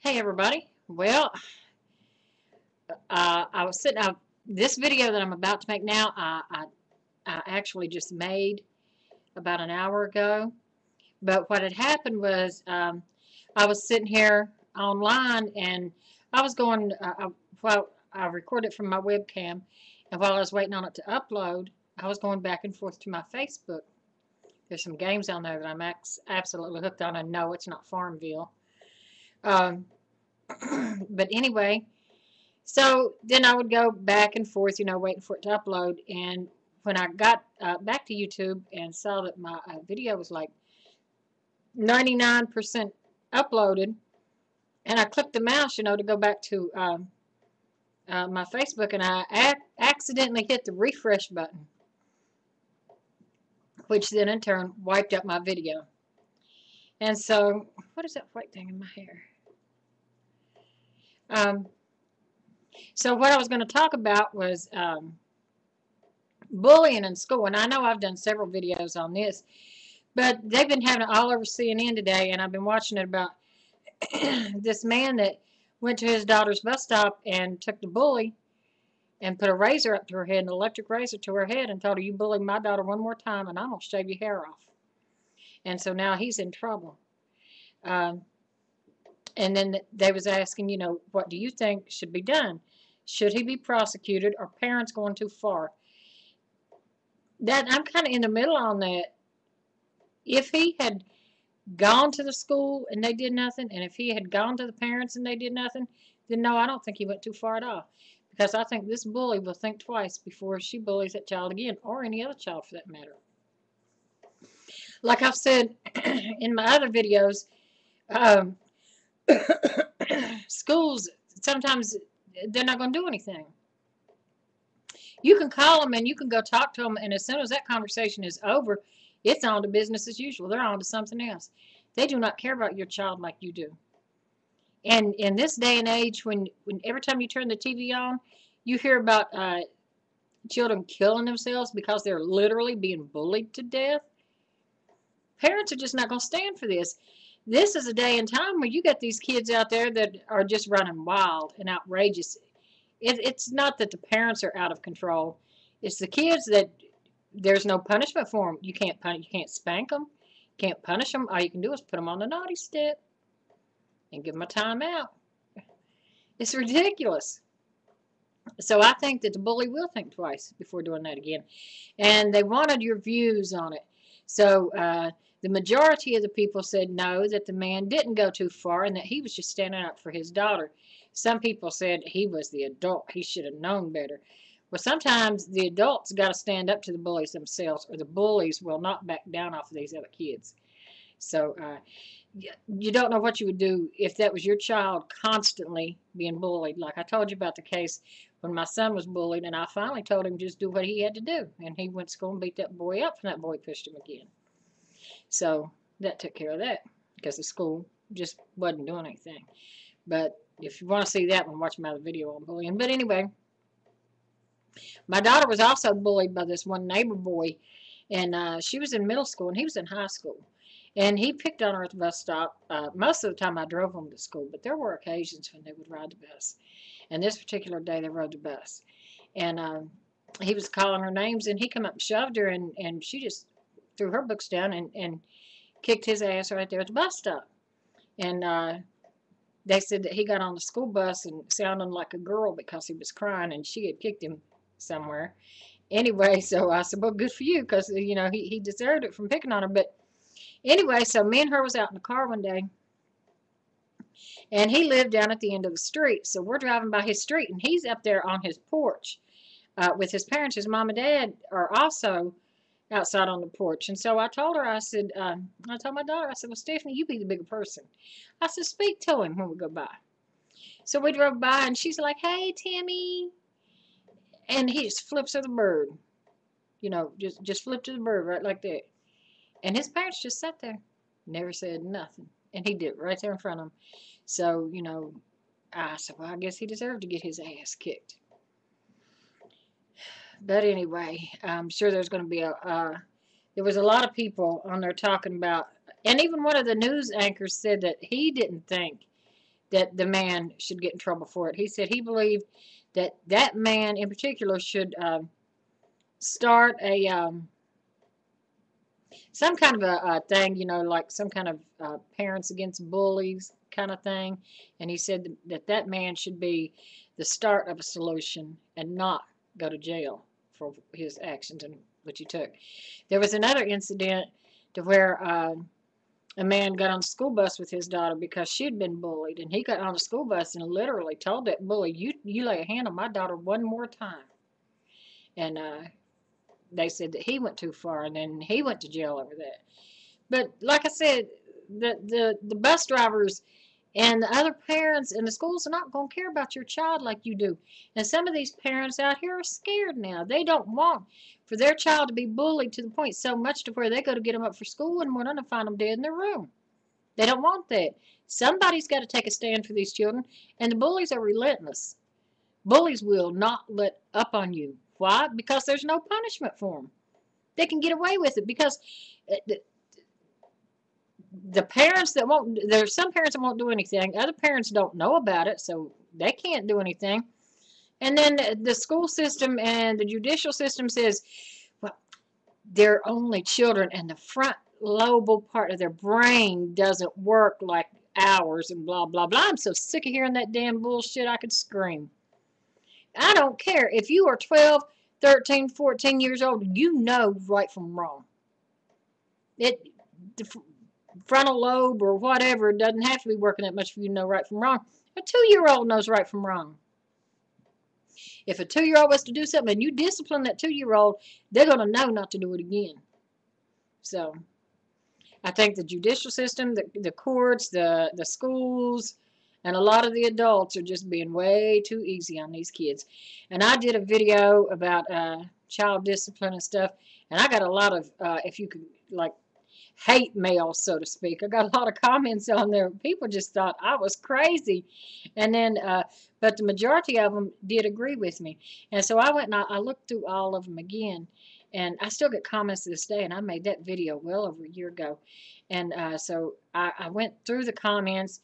Hey everybody. Well, I was sitting out this video that I'm about to make now. I actually just made about an hour ago. But what had happened was I was sitting here online and I was going. Well, I recorded from my webcam, and while I was waiting on it to upload, I was going back and forth to my Facebook. There's some games on there that I'm absolutely hooked on. I know it's not Farmville. Um, but anyway. So then I would go back and forth, waiting for it to upload. And when I got back to YouTube and saw that my video was like 99% uploaded, and I clicked the mouse, to go back to my Facebook, and I accidentally hit the refresh button, which then in turn wiped out my video. And so, what is that white thing in my hair? So what I was going to talk about was bullying in school, and I know I've done several videos on this, but they've been having it all over CNN today, and I've been watching it about this man that went to his daughter's bus stop and took the bully and put a razor up to her head, an electric razor to her head, and told her, "You bully my daughter one more time, and I'm going to shave your hair off." And so now he's in trouble. And then they was asking, what do you think should be done? Should he be prosecuted, or parents going too far? That I'm kind of in the middle on that. If he had gone to the school and they did nothing, and if he had gone to the parents and they did nothing, then no, I don't think he went too far at all. Because I think this bully will think twice before she bullies that child again, or any other child for that matter. Like I've said in my other videos, schools, sometimes they're not going to do anything. You can call them and you can go talk to them, and as soon as that conversation is over, it's on to business as usual. They're on to something else. They do not care about your child like you do. And in this day and age, when every time you turn the TV on, you hear about children killing themselves because they're literally being bullied to death, parents are just not going to stand for this. This is a day and time where you got these kids out there that are just running wild and outrageous. It's not that the parents are out of control. It's the kids that there's no punishment for them. You can't spank them, can't punish them. All you can do is put them on the naughty step and give them a timeout. It's ridiculous. So I think that the bully will think twice before doing that again. And they wanted your views on it. So the majority of the people said no, that the man didn't go too far and that he was just standing up for his daughter. Some people said he was the adult. He should have known better. Well, sometimes the adults got to stand up to the bullies themselves, or the bullies will not back down off of these other kids. So you don't know what you would do if that was your child constantly being bullied. Like I told you about the case when my son was bullied, and I finally told him just do what he had to do. And he went to school and beat that boy up, and that boy pushed him again. So that took care of that, because the school just wasn't doing anything. But if you want to see that one, watch my other video on bullying. But anyway, my daughter was also bullied by this one neighbor boy, and she was in middle school and he was in high school. And he picked on her at the bus stop. Most of the time I drove them to school, but there were occasions when they would ride the bus. And this particular day they rode the bus. And he was calling her names, and he come up and shoved her, and she just threw her books down and kicked his ass right there at the bus stop. And they said that he got on the school bus and sounded like a girl because he was crying, and she had kicked him somewhere. Anyway, so I said, well, good for you, because, he deserved it from picking on her. But anyway, so me and her was out in the car one day, and he lived down at the end of the street. So we're driving by his street, and he's up there on his porch with his parents. His mom and dad are also outside on the porch. And so I told her, I told my daughter, I said, well, Stephanie, you be the bigger person. I said, speak to him when we go by. So we drove by, and she's like, hey, Timmy. And he just flips her the bird. Just flipped her the bird right like that. And his parents just sat there, never said nothing. And he did it right there in front of him. So, I said, well, I guess he deserved to get his ass kicked. But anyway, I'm sure there's going to be there was a lot of people on there talking about, and even one of the news anchors said that he didn't think that the man should get in trouble for it. He said he believed that that man in particular should start a some kind of a thing, you know, like some kind of parents against bullies kind of thing. And he said that that man should be the start of a solution and not go to jail for his actions and which he took. There was another incident to where a man got on the school bus with his daughter because she'd been bullied, and he got on the school bus and literally told that bully, "You lay a hand on my daughter one more time," and they said that he went too far, and then he went to jail over that. But like I said, the bus drivers and the other parents and the schools are not going to care about your child like you do. And some of these parents out here are scared now. They don't want for their child to be bullied to the point so much to where they go to get them up for school and we're going to find them dead in their room. They don't want that. Somebody's got to take a stand for these children, and the bullies are relentless. Bullies will not let up on you. Why? Because there's no punishment for them. They can get away with it because the parents that won't, there's some parents that won't do anything. Other parents don't know about it, so they can't do anything. And then the school system and the judicial system says, well, they're only children, and the front lobal part of their brain doesn't work like ours, and blah, blah, blah. I'm so sick of hearing that damn bullshit I could scream. I don't care. If you are 12, 13, 14 years old, you know right from wrong. The frontal lobe or whatever doesn't have to be working that much for you to know right from wrong. A 2-year-old knows right from wrong. If a 2-year-old was to do something and you discipline that 2-year-old, they're going to know not to do it again. So I think the judicial system, the courts, the schools, and a lot of the adults are just being way too easy on these kids. And I did a video about child discipline and stuff, and I got a lot of, if you could, like, hate mail, so to speak. I got a lot of comments on there. People just thought I was crazy. And then, but the majority of them did agree with me. And so I went and I looked through all of them again. And I still get comments to this day, and I made that video well over a year ago. And so I went through the comments,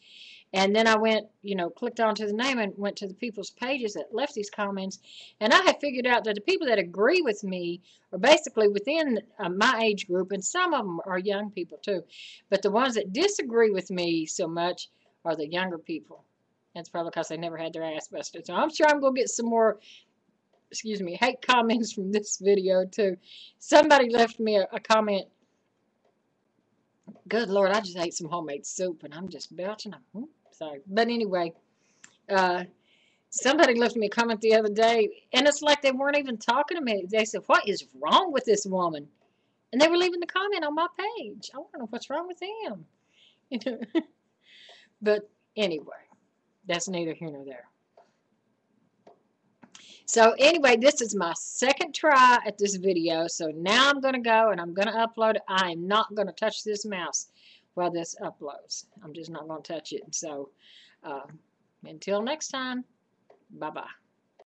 and then I went, you know, clicked onto the name and went to the people's pages that left these comments. And I had figured out that the people that agree with me are basically within my age group, and some of them are young people too. But the ones that disagree with me so much are the younger people. That's probably because they never had their ass busted. So I'm sure I'm going to get some more, excuse me, hate comments from this video too. Somebody left me a comment. Good Lord, I just ate some homemade soup and I'm just belching. Sorry. But anyway, somebody left me a comment the other day, and it's like they weren't even talking to me. They said, "What is wrong with this woman?" And they were leaving the comment on my page. I want to know what's wrong with them. But anyway, that's neither here nor there. So anyway, this is my second try at this video. So now I'm going to go and I'm going to upload it. I am not going to touch this mouse while this uploads. I'm just not going to touch it. So until next time, bye-bye.